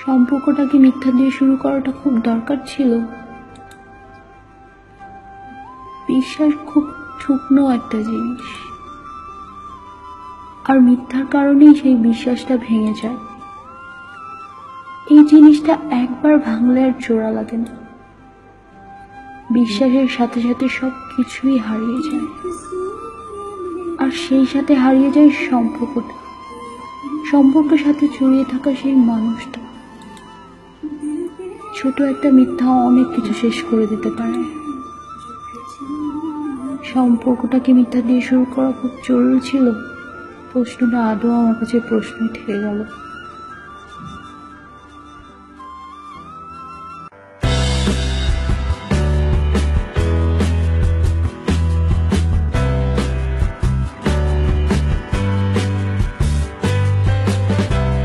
সম্পর্কটাকে মিথ্যা দিয়ে শুরু করাটা খুব দরকার ছিল। বিশ্বাস খুব শুকনো একটা জিনিস, আর মিথ্যার কারণেই সেই বিশ্বাসটা ভেঙে যায়। এই জিনিসটা একবার ভাঙলে আর জোড়া লাগে না। বিশ্বাসের সাথে সাথে সব কিছুই হারিয়ে যায়, আর সেই সাথে হারিয়ে যায় সম্পর্কটা, সম্পর্কের সাথে জড়িয়ে থাকা সেই মানুষটা। ছোট একটা মিথ্যা অনেক কিছু শেষ করে দিতে পারে। সম্পর্কটাকে মিথ্যা দিয়ে শুরু করা খুব জরুরি ছিল। প্রশ্নটা আদৌ আমার কাছে প্রশ্নই থেকে গেল।